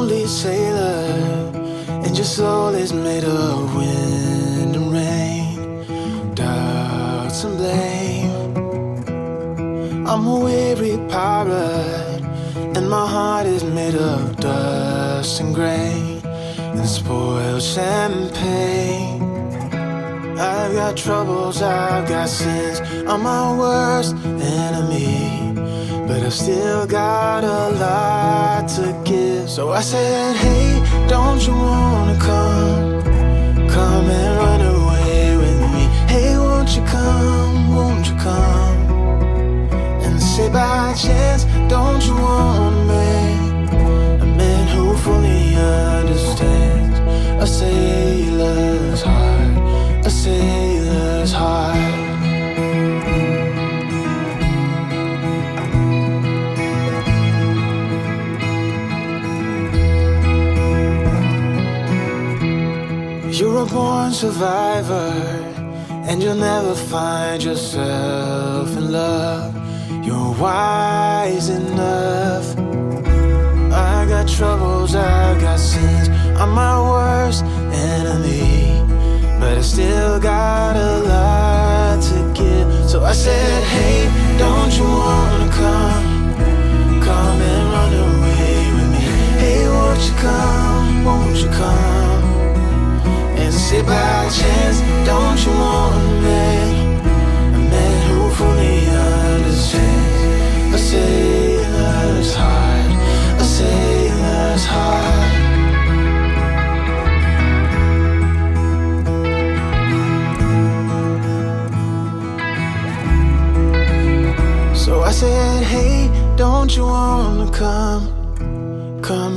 lonely sailor, and your soul is made of wind and rain, doubts and blame. I'm a weary pirate, and my heart is made of dust and grain and spoiled champagne. I've got troubles, I've got sins, I'm my worst enemy, but I've still got a lot to give. So I said, hey, don't you wanna come and run away with me? Hey, won't you come and say by chance, don't you wanna make a man who fully understands a sailor's heart, a sailor's heart. You're a born survivor, and you'll never find yourself in love. You're wise enough. I got troubles, I got sins, I'm my worst enemy, but I still got a lot to give. So I said, hey, don't you wanna come and run away with me? Hey, won't you come and say by chance, don't you wanna make a man who fully understands a sailor's heart, a sailor's heart. So I said, hey, don't you wanna come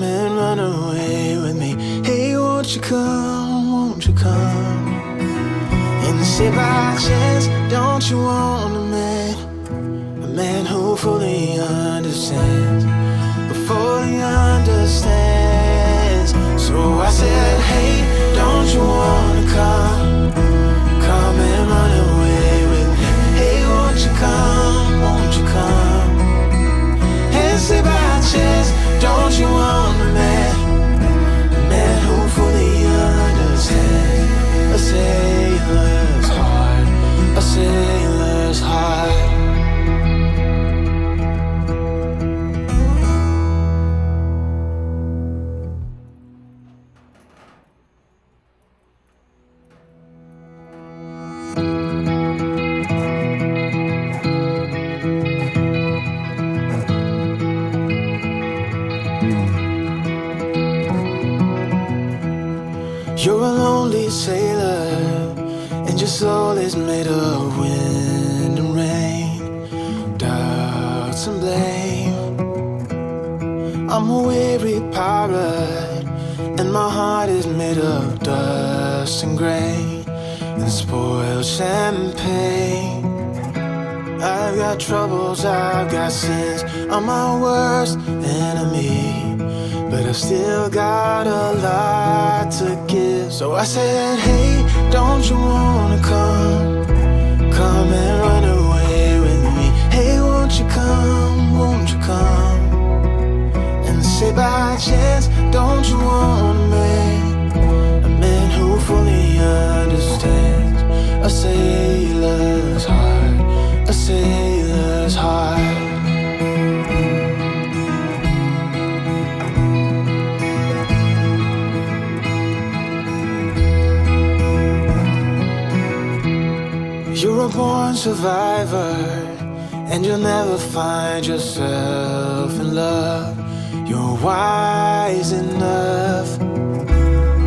and run away with me? Hey, won't you come and say by chance, don't you wanna make a man who fully understands, fully understands. So I said, hey, don't you wanna come and run away with me? Hey, won't you come and say by chance, don't you wanna make a man who fully understands a sailor's heart, a sailor's heart. You're a lonely sailor, and your soul is made of wind and rain, doubts and blame. I'm a weary pirate, and my heart is made of dust and grain and spoiled champagne. I've got troubles, I've got sins, I'm my worst enemy, but I've still got a lot to give. So I said, hey, don't you wanna come and run away with me? Hey, won't you come and say by chance, don't you wanna make a man who fully understands a sailor's heart, a sailor's heart. You're a born survivor, and you'll never find yourself in love. You're wise enough.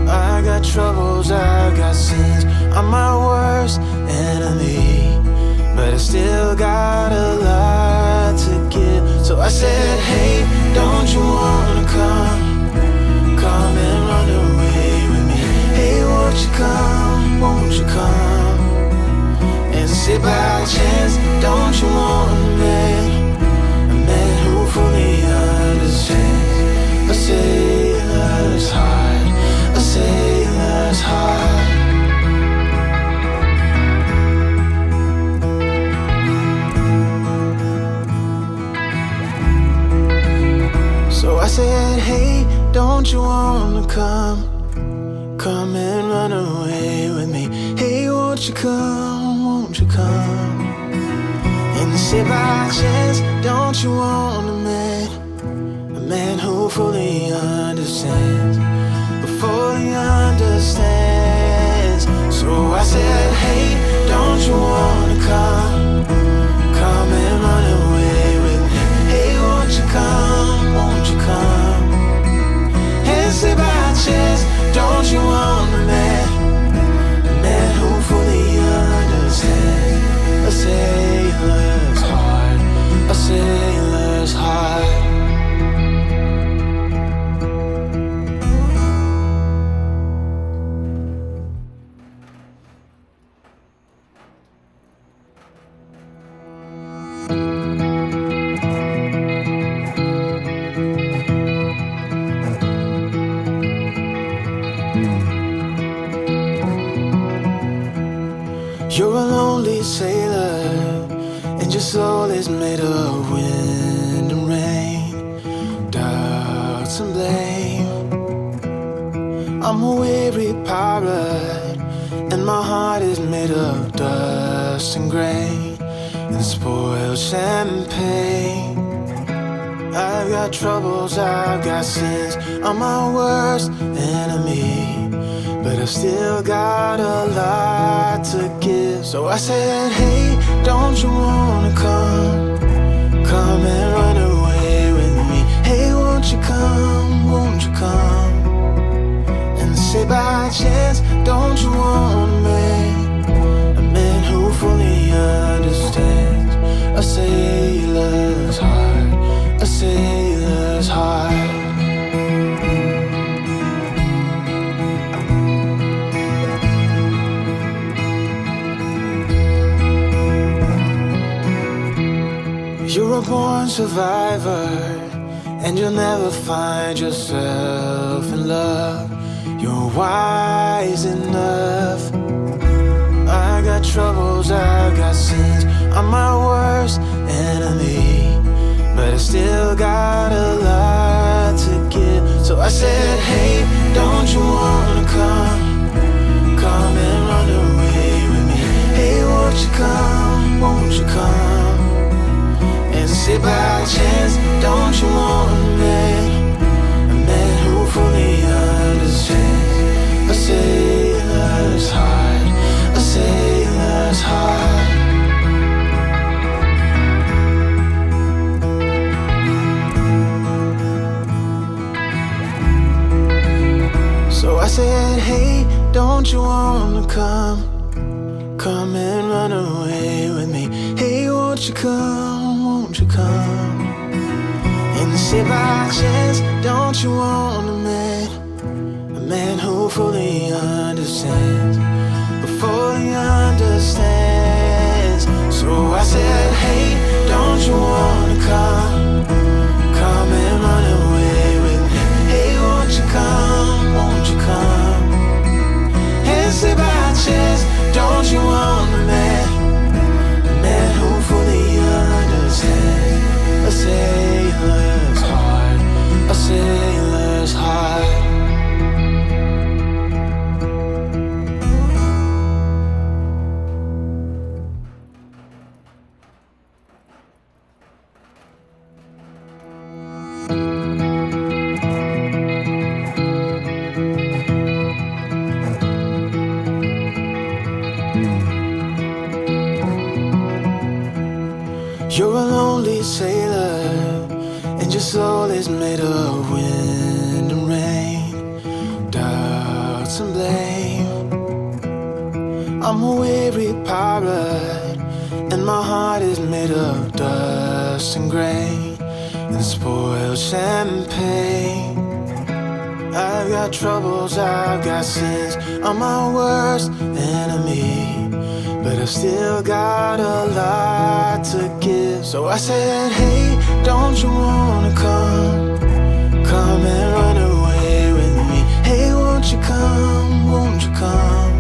I got troubles, I got sins, I'm my worst enemy, but I still got a lot to give. So I said, hey, don't you wanna come and run away with me? Hey, won't you come and say by chance, don't you wanna make a man who fully understands a sailor's heart, a sailor's heart. So I said, hey, don't you wanna come? Come and run away with me. Hey, won't you come? Won't you come? And say by chance, don't you want a man who fully understands, who fully understands. So I said, hey, don't you wanna come? Come and run away with me. Hey, won't you come? Won't you come? And say by chance, don't you want a man who fully understands? A sailor's heart, a sailor's heart. You're a lonely sailor, and your soul is made of wind and rain, doubts and blame. I'm a weary pirate, and my heart is made of dust and grain and spoiled champagne. I've got troubles, I've got sins, I'm my worst enemy, but I've still got a lot to give. So I said, hey, don't you wanna come? Come and run away with me. Hey, won't you come? Won't you come? And say by chance, don't you want a man who fully understands? A sailor's heart, a sailor's heart. You're a born survivor, and you'll never find yourself in love. You're wise enough. I got troubles, I got sins, I'm my worst enemy, but I still got a lot to give. So I said, hey, don't you wanna come? Come and run away with me. Hey, won't you come? Won't you come? And say by chance, don't you want a man who fully understands? A sailor's heart, a sailor's heart. So I said, hey, don't you wanna come? Come and run away with me. Hey, won't you come? Won't you come? And say by chance, don't you want a man who fully understands, who fully understands. So I said, hey, don't you wanna come? Come and run away with me. Hey, won't you come? Won't you come? And say by chance, don't you want a man who fully understands? A sailor's heart, a sailor's heart. You're a lonely sailor, and your soul is made of wind and rain, doubts and blame. I'm a weary pirate, and my heart is made of dust and grain and spoiled champagne. I've got troubles, I've got sins, I'm my worst enemy, but I've still got a lot to give. So I said, hey, don't you wanna come? Come and run away with me. Hey, won't you come? Won't you come?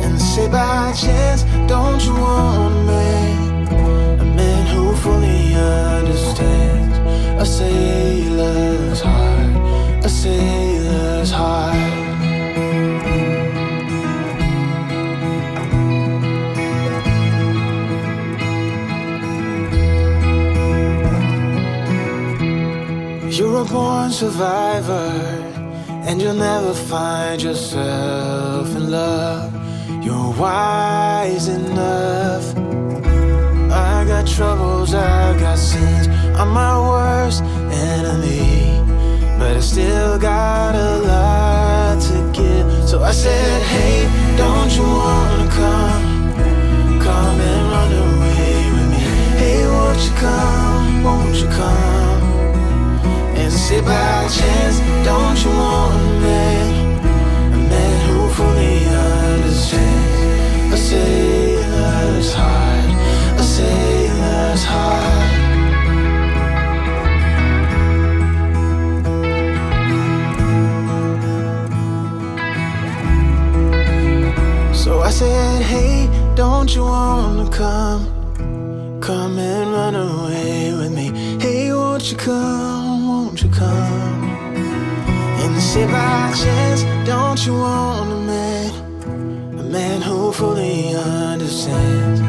And say by chance, don't you want a man who fully understands? A sailor's heart, a sailor's heart. You're a born survivor, and you'll never find yourself in love. You're wise enough. I got troubles, I got sins. I'm my worst enemy, but I still got a lot to give. So I said, hey, don't you wanna come and run away with me? Hey, won't you come, won't you come? And say by chance, don't you want a man who fully understands a sailor's heart, a sailor's heart. So I said, hey, don't you wanna come and run away with me? Hey, won't you come, won't you come? And say by chance, don't you want a man who fully understands,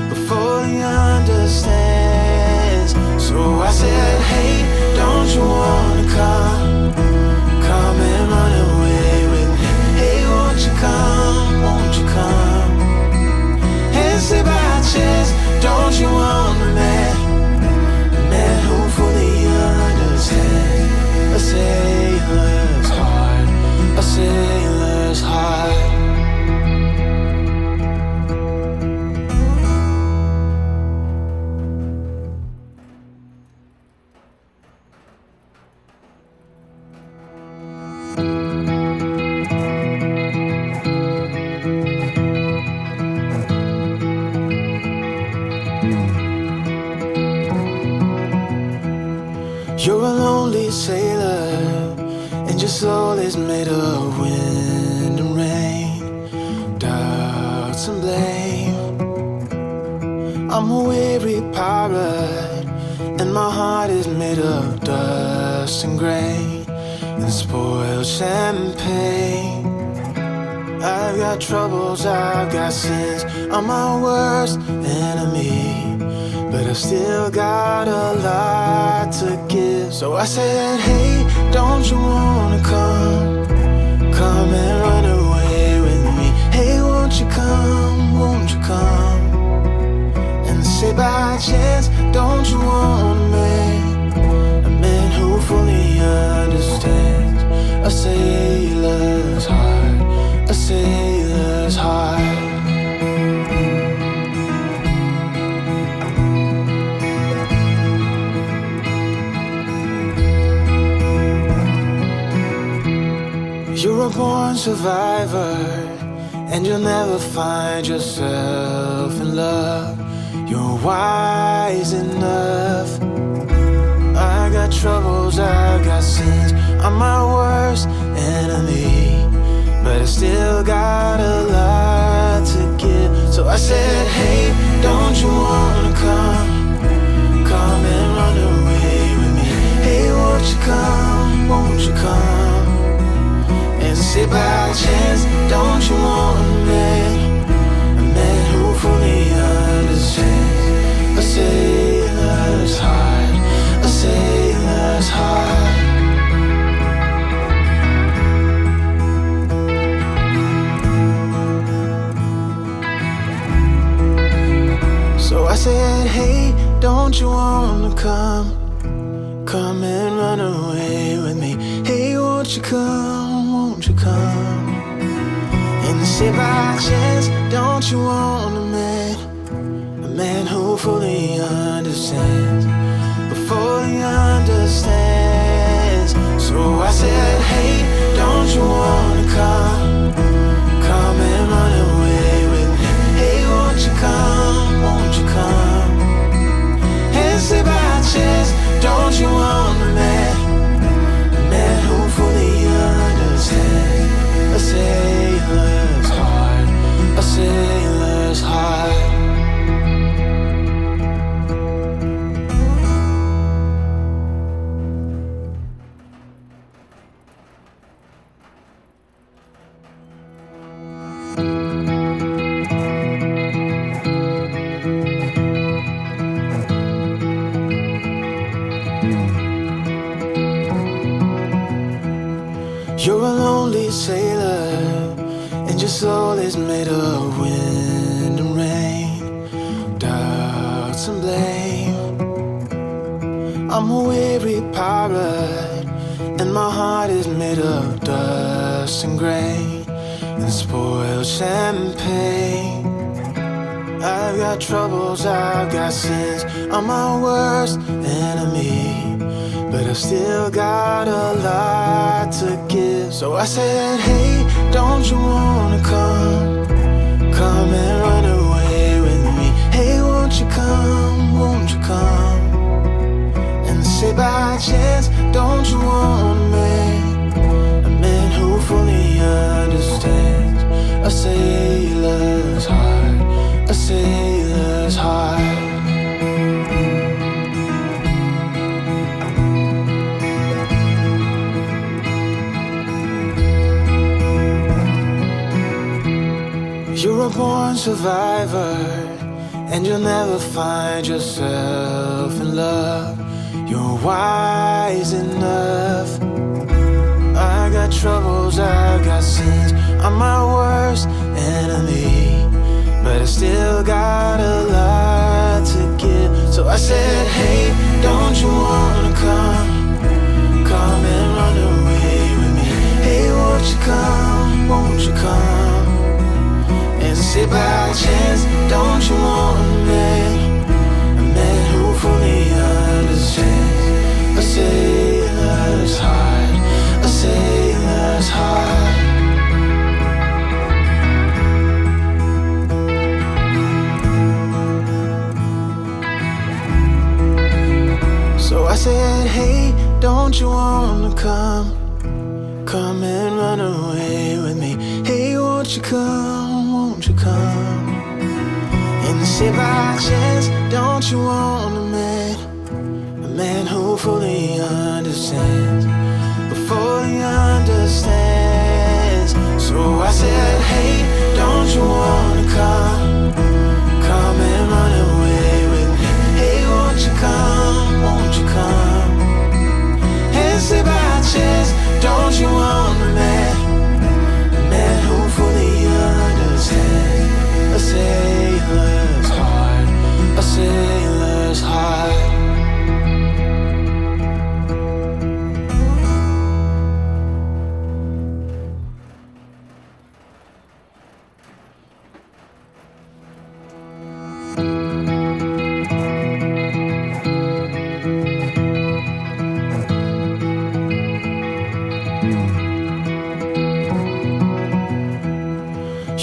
who fully understands. So I said, hey, don't you wanna come and run away with me? Hey, won't you come, won't you come? And say by chance, don't you want a man who fully understands a sailor's heart, a sailor's heart. You're a lonely sailor, and your soul is made of wind and rain, doubts and blame. I'm a weary pirate, and my heart is made of dust and grain and spoiled champagne. I've got troubles, I've got sins. I'm my worst enemy, but I still got a lot to give. So I said, hey, don't you wanna come and run away with me? Hey, won't you come, won't you come? And say by chance, don't you want a man who fully understands a sailor's heart, a sailor's heart. You're a born survivor, and you'll never find yourself in love. You're wise enough. I got troubles, I got sins. I'm my worst enemy, but I still got a lot to give. So I said, hey, don't you wanna come and run away with me? Hey, won't you come, won't you come? And say by chance, don't you want a man who fully understands a sailor's heart, a sailor's heart. So I said, hey, don't you wanna come and run away with me? Hey, won't you come, won't you come? And say by chance, don't you want a man who fully understands, who fully understands. So I said, hey, don't you wanna come and run away with me? Hey, won't you come, won't you come? And say by chance, don't you want a man who fully understands a sailor's heart, a sailor's heart. You're a lonely sailor, and your soul is made of wind and rain, doubts and blame. I'm a weary pirate, and my heart is made of dust and grain and spoiled champagne. I've got troubles, I've got sins, I'm my worst enemy, but I've still got a lot to give. So I said, hey, don't you wanna come and run away with me? Hey, won't you come and say by chance, don't you want a man who fully understands a sailor's heart, a sailor's heart. You're a born survivor, and you'll never find yourself in love. You're wise enough. I got troubles, I got sins, I'm my worst enemy, but I still got a lot to give. So I said, hey, don't you wanna come and run away with me? Hey, won't you come and say by chance, don't you want a man who fully understands a sailor's heart, a sailor's heart. So I said, hey, don't you wanna come and run away with me? Hey, won't you come and say by chance, don't you want a man who fully understands, So I said, hey, don't you wanna come and run away with me? Hey, won't you come and say by chance, don't you want a man who fully understands a sailor's heart, a sailor's heart.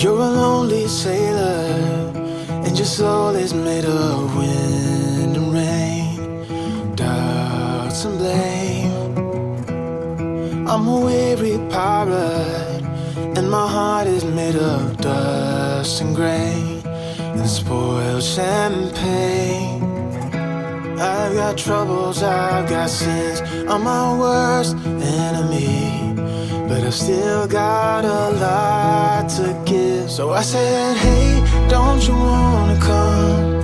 You're a lonely sailor, and your soul is made of wind and rain, doubts and blame. I'm a weary pirate, and my heart is made of dust and grain and spoiled champagne. I've got troubles, I've got sins, I'm my worst enemy, but I've still got a lot to give. So I said, hey, don't you wanna come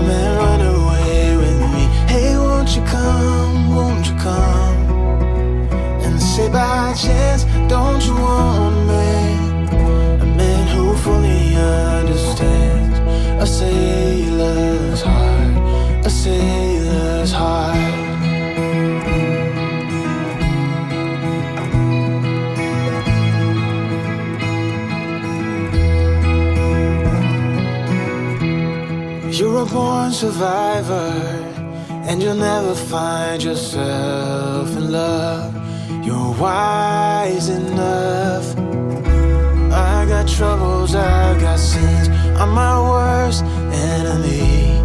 and run away with me? Hey, won't you come and say by chance, don't you want a man who fully understands a sailor's heart, a sailor's heart. You're a born survivor, and you'll never find yourself in love. You're wise enough. I got troubles, I got sins, I'm my worst enemy,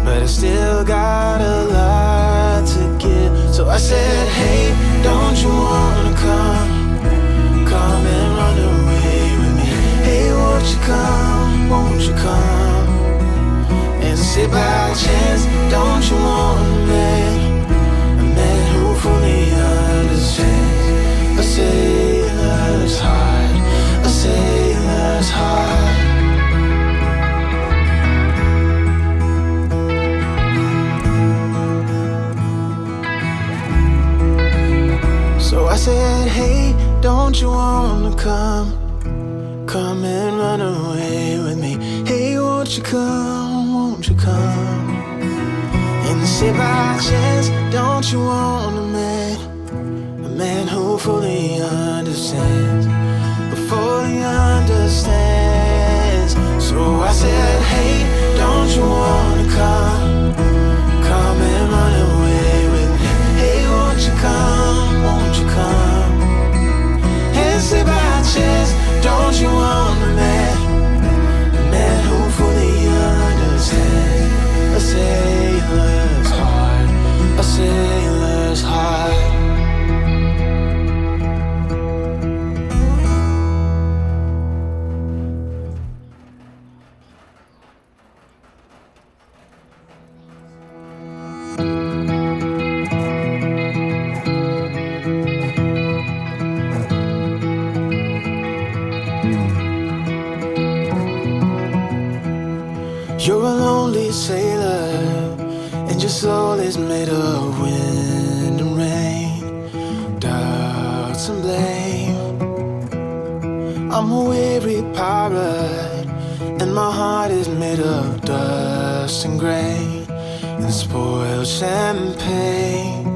but I still got a lot to give. So I said, hey, don't you wanna come and run away with me? Hey, won't you come and say by chance, don't you want a man who fully understands a sailor's heart, a sailor's heart. So I said, said, hey, don't you wanna come? Come and run away with me. Hey, won't you come, won't you come? And say by chance, don't you want a man who fully understands, who fully understands. So I said, hey, don't you wanna come? Come and run away with me. Hey, won't you come, won't you come? And say by chance, don't you want a man who fully understands? A sailor's heart, a sailor's heart. You're a lonely sailor, and your soul is made of wind and rain, doubts and blame. I'm a weary pirate, and my heart is made of dust and grain and spoiled champagne.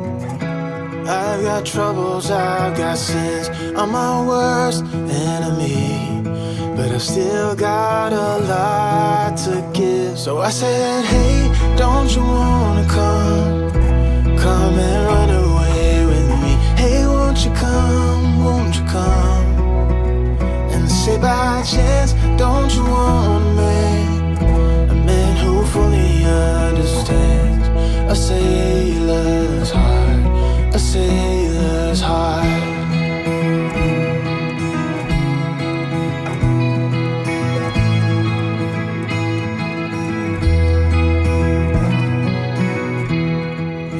I've got troubles, I've got sins, I'm my worst enemy, but I've still got a lot to give. So I said, hey, don't you wanna come? Come and run away with me. Hey, won't you come, won't you come? And say by chance, don't you want a man who fully understands? A sailor's heart, a sailor's heart.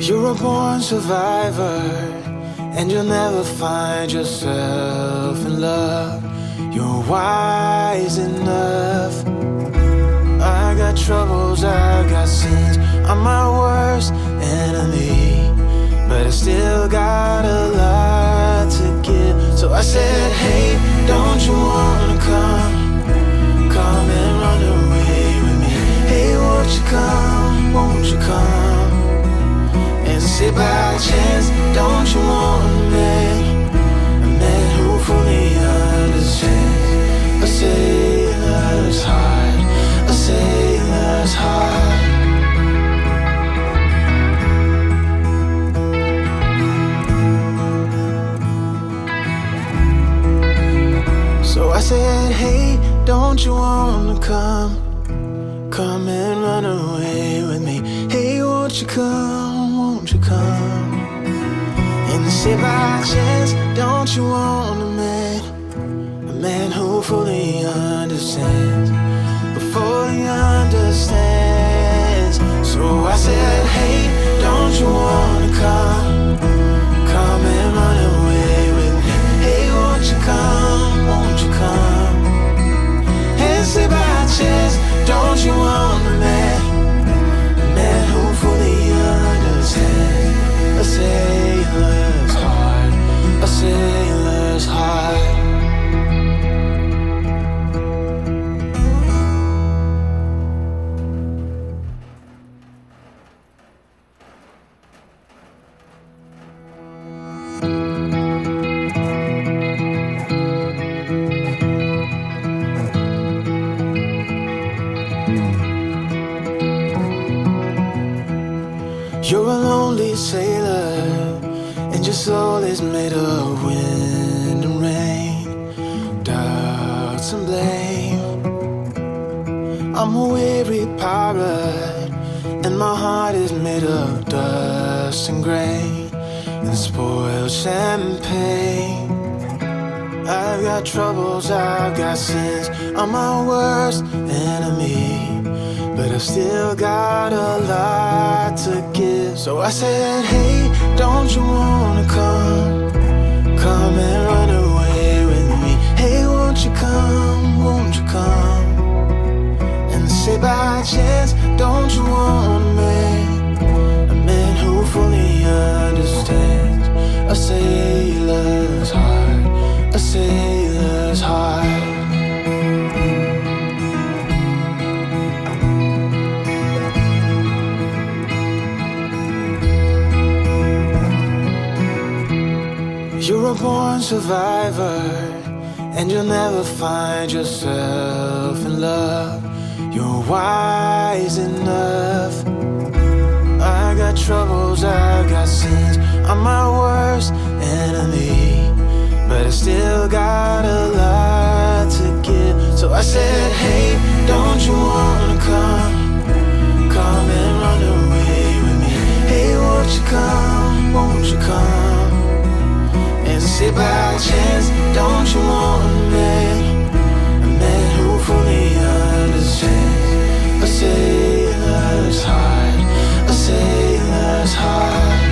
You're a born survivor, and you'll never find yourself in love. You're wise enough. I got troubles, I got sins, I'm my worst enemy, but I still got a lot to give. So I said, hey, don't you wanna come? Come and run away with me. Hey, won't you come, won't you come? And say by chance, don't you want a man who fully understands? A sailor's heart, a sailor's heart. So I said, hey, don't you wanna come? Come and run away with me. Hey, won't you come, won't you come? And say by chance, don't you want a man who fully understands, who fully understands. So I said, hey, don't you wanna come? Come and run away with me. Hey, won't you come, won't you come? And say by chance, don't you want a man who fully understands? A sailor's heart, a sailor's heart. You're a lonely sailor, and your soul is made of wind and rain, doubts and blame. I'm a weary pirate, and my heart is made of dust and grain and spoiled champagne. I've got troubles, I've got sins, I'm my worst enemy, but I've still got a lot to give. So I said, hey, don't you wanna come? Come and run away with me. Hey, won't you come, won't you come? And say by chance, don't you want a man who fully understands? A sailor survivor, and you'll never find yourself in love. You're wise enough. I got troubles, I got sins. I'm my worst enemy, but I still got a lot to give. So I said, hey, don't you wanna come and run away with me? Hey, won't you come, won't you come? And say by chance, don't you want a man who fully understands? A sailor's heart, a sailor's heart.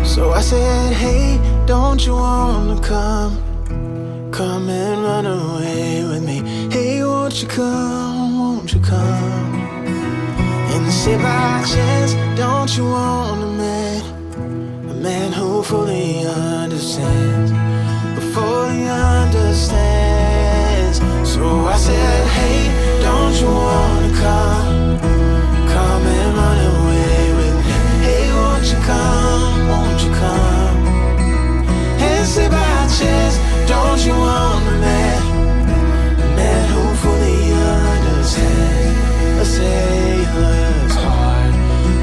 So I said, hey, don't you wanna come and run away with me? Hey, won't you come, won't you come? And say by chance, don't you want a man who fully understands, fully understands. So I said, hey, don't you wanna come and run away with me? Hey, won't you come, won't you come? And say by chance, don't you want a man who fully understands? A sailor's heart,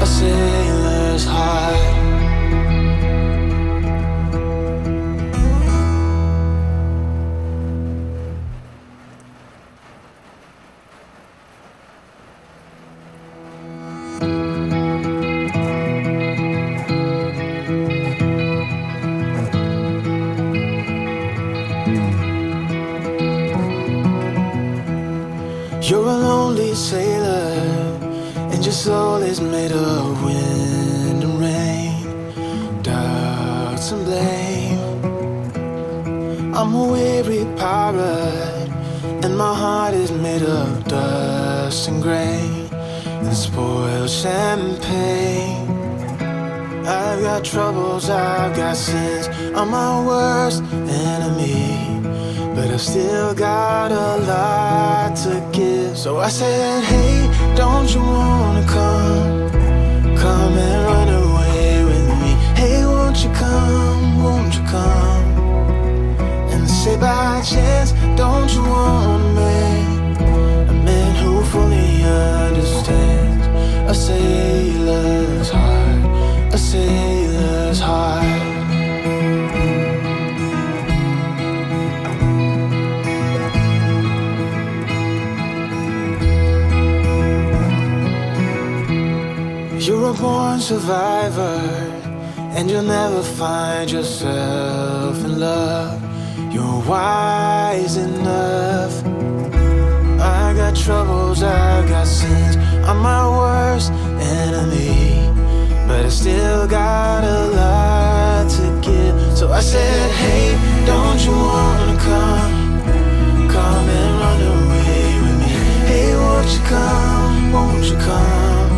a sailor's heart. You're a lonely sailor, and your soul is made of wind and rain, doubts and blame. I'm a weary pirate, and my heart is made of dust and grain, and spoiled champagne. I've got troubles, I've got sins, I'm my worst enemy, but I've still got a lot to give. So I said, hey, don't you wanna come and run away with me? Hey, won't you come, and say by chance, don't you want a man who fully understands? A sailor's heart, a sailor's heart. You're a born survivor, and you'll never find yourself in love. You're wise enough. I got troubles, I got sins, I'm my worst enemy, but I still got a lot to give. So I said, hey, don't you wanna come and run away with me? Hey, won't you come, won't you come?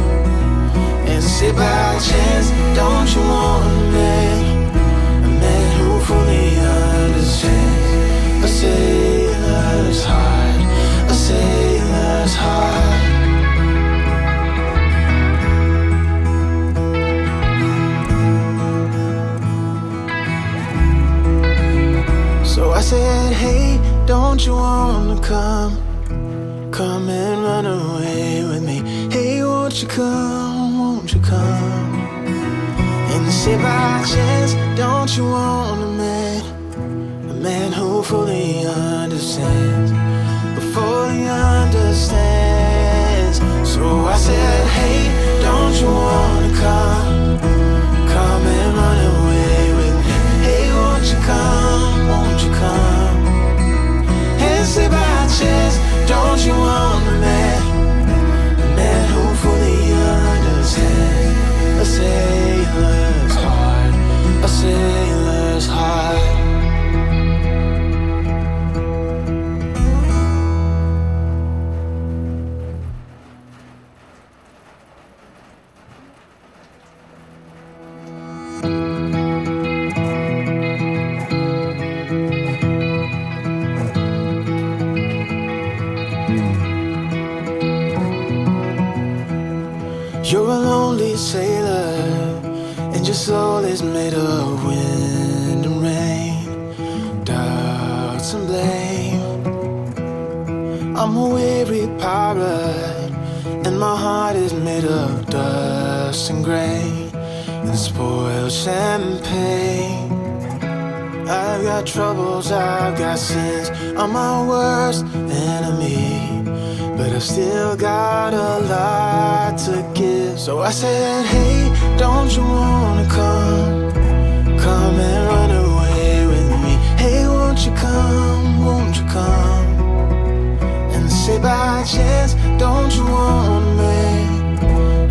And say by chance, don't you want a man who fully understands? A sailor's heart, a sailor's heart. So I said, hey, don't you wanna come and run away with me? Hey, won't you come, won't you come? And say by chance, don't you want a man who fully understands, fully understands. So I said, hey, don't you wanna come and run away with me? Hey, won't you come, won't you come? And say by chance, don't you want a man who fully understands? A sailor's heart, a sailor's heart. You're a lonely sailor, and your soul is made of wind and rain, doubts and blame. I'm a weary pirate, and my heart is made of dust and grain and spoiled champagne. I've got troubles, I've got sins, I'm my worst enemy, but I've still got a lot to give. So I said, hey, don't you wanna come and run away with me? Hey, won't you come and say by chance, don't you wanna make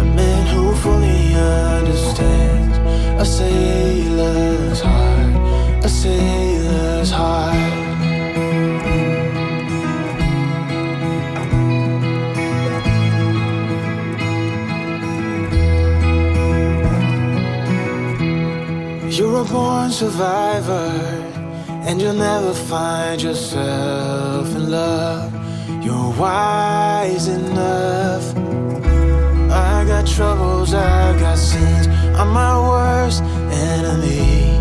a man who fully understands a sailor's heart, a sailor's heart. You're a born survivor, and you'll never find yourself in love. You're wise enough. I got troubles, I got sins, I'm my worst enemy,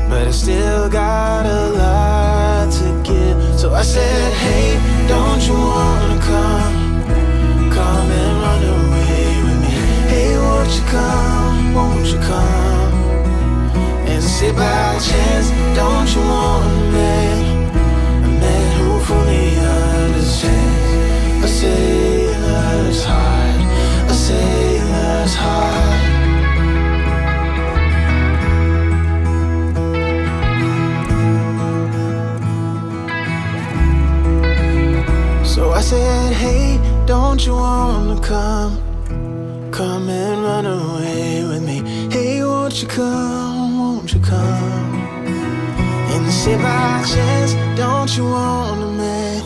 but I still got a lot to give. So I said, hey, don't you wanna come and run away with me? Hey, won't you come and say by chance, don't you wanna make a man who fully understands a sailor's heart, a sailor's heart. So I said, hey, don't you wanna come and run away with me? Hey, won't you come and say by chance, don't you wanna make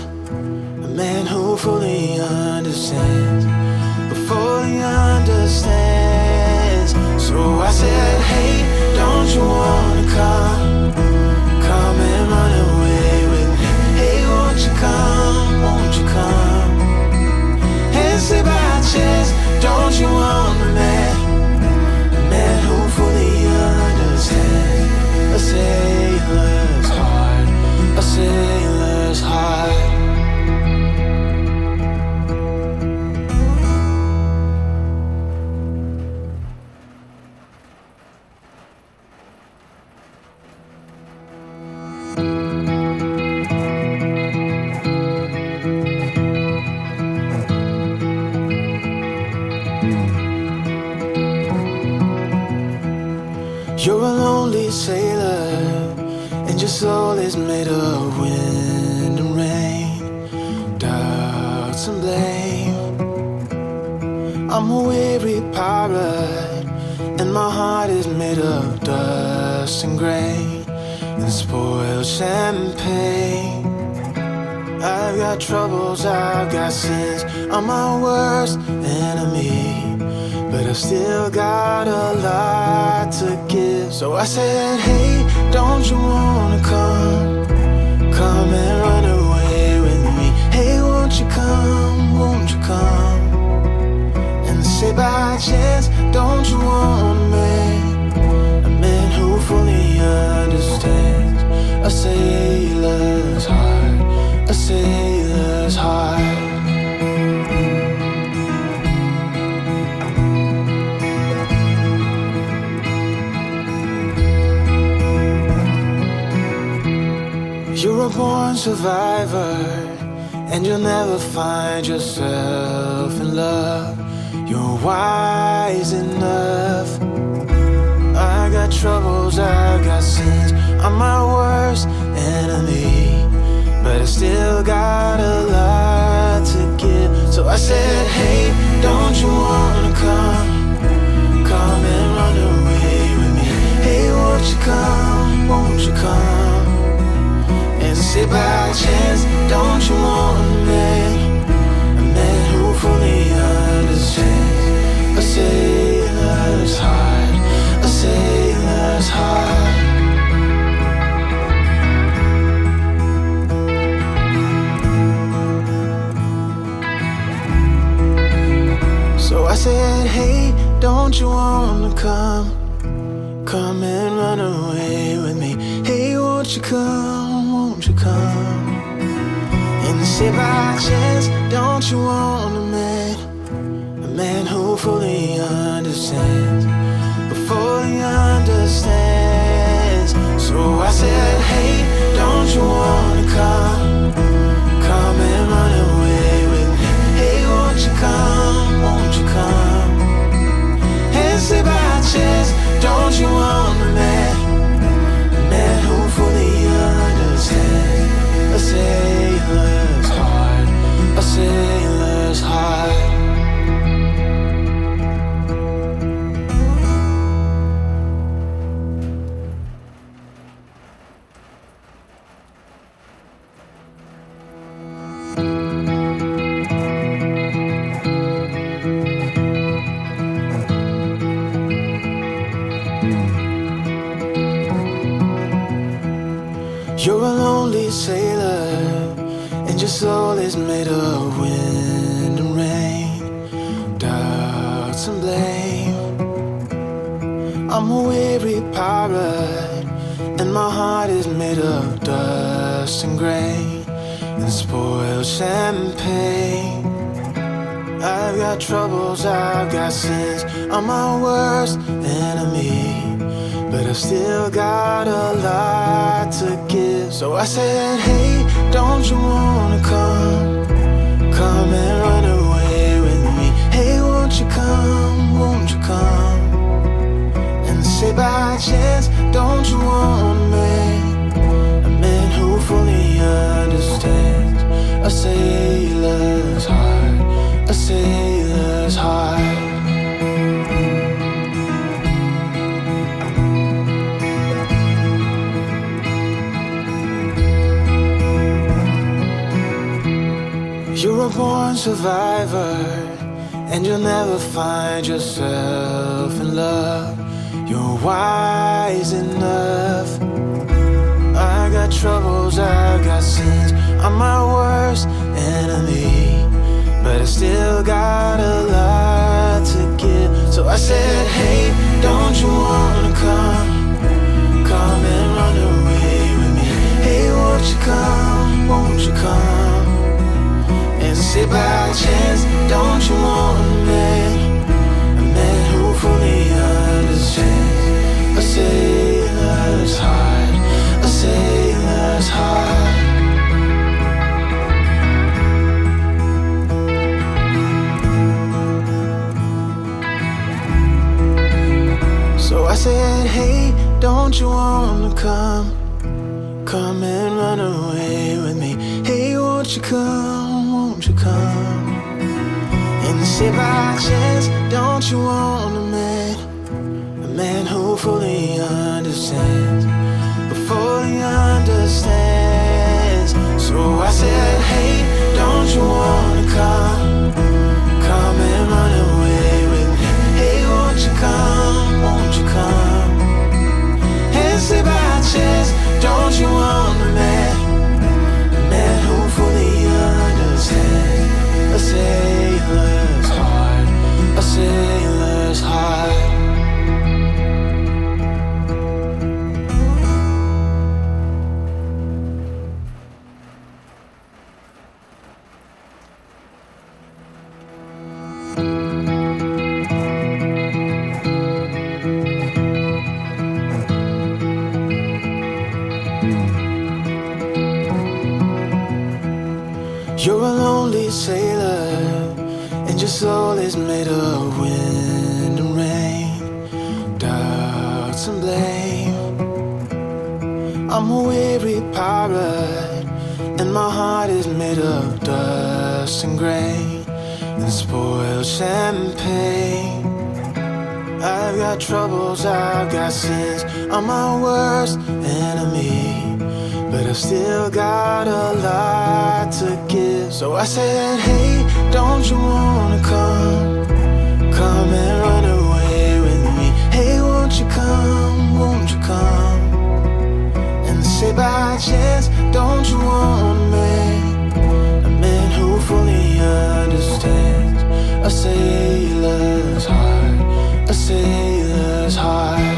a man who fully understands, fully understands. So I said, hey, don't you wanna come and run away with me? Hey, won't you come and say by chance, don't you wanna make a man who fully understands a sailor's heart, a sailor's heart. You're a lonely sailor, and your soul is made of wind and rain, doubts and blame. I'm a weary pirate, and my heart is made of dust and grain and spoiled champagne. I've got troubles, I've got sins, I'm my worst enemy, but I've still got a lot to give. So I said, hey, don't you wanna come and run away with me? Hey, won't you come and say by chance, don't you wanna make a man who fully understands a sailor's heart, a sailor's heart. You're a born survivor, and you'll never find yourself in love. You're wise enough. I got troubles, I got sins, I'm my worst enemy, but I still got a lot to give. So I said, hey, don't you wanna come and run away with me? Hey, won't you come and say by chance, don't you wanna make a man who fully understands a sailor's heart, a sailor's heart. I said, hey, don't you wanna come? Come and run away with me. Hey, won't you come, won't you come? And say by chance, don't you want a man who fully understands, who fully understands. So I said, hey, don't you wanna come? Come and run away with me. Hey, won't you come, won't you come? And say by chance, don't you want a man who fully understands? A sailor's heart, a sailor's heart. You're a lonely sailor, and your soul is made of wind and rain, doubts and blame. I'm a weary pirate, and my heart is made of dust and grain and spoiled champagne. I've got troubles, I've got sins, I'm my worst enemy, but I've still got a lot to give. So I said, hey, don't you wanna come? Come and run away with me. Hey, won't you come, won't you come? And say by chance, don't you want a man who fully understands? A sailor's heart, a sailor's heart. You're a born survivor, and you'll never find yourself in love. You're wise enough. I got troubles, I got sins, I'm my worst enemy, but I still got a lot to give. So I said, hey, don't you wanna come? Come and run away with me. Hey, won't you come, won't you come? And say by chance, don't you want a man who fully understands? A sailor's heart, a sailor's heart. So I said, hey, don't you wanna come? Come and run away with me. Hey, won't you come, won't you come? And say by chance, don't you want a man who fully understands, who fully understands. So I said, hey, don't you wanna come? Come and run away with me. Hey, won't you come, won't you come? And say by chance, don't you want a man who fully understands? A sailor's heart, a sailor's heart. You're a lonely sailor, and your soul is made of wind and rain, doubts and blame. I'm a weary pirate, and my heart is made of dust and grain and spoiled champagne. I've got troubles, I've got sins, I'm my worst enemy, but I've still got a lot to give. So I said, hey, don't you wanna come? Come and run away with me. Hey, won't you come, won't you come? And say by chance, don't you want a man who fully understands? I say sailor's heart, a sailor's heart.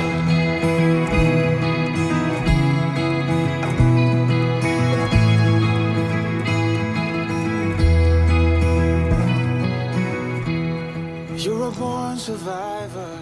You're a born survivor.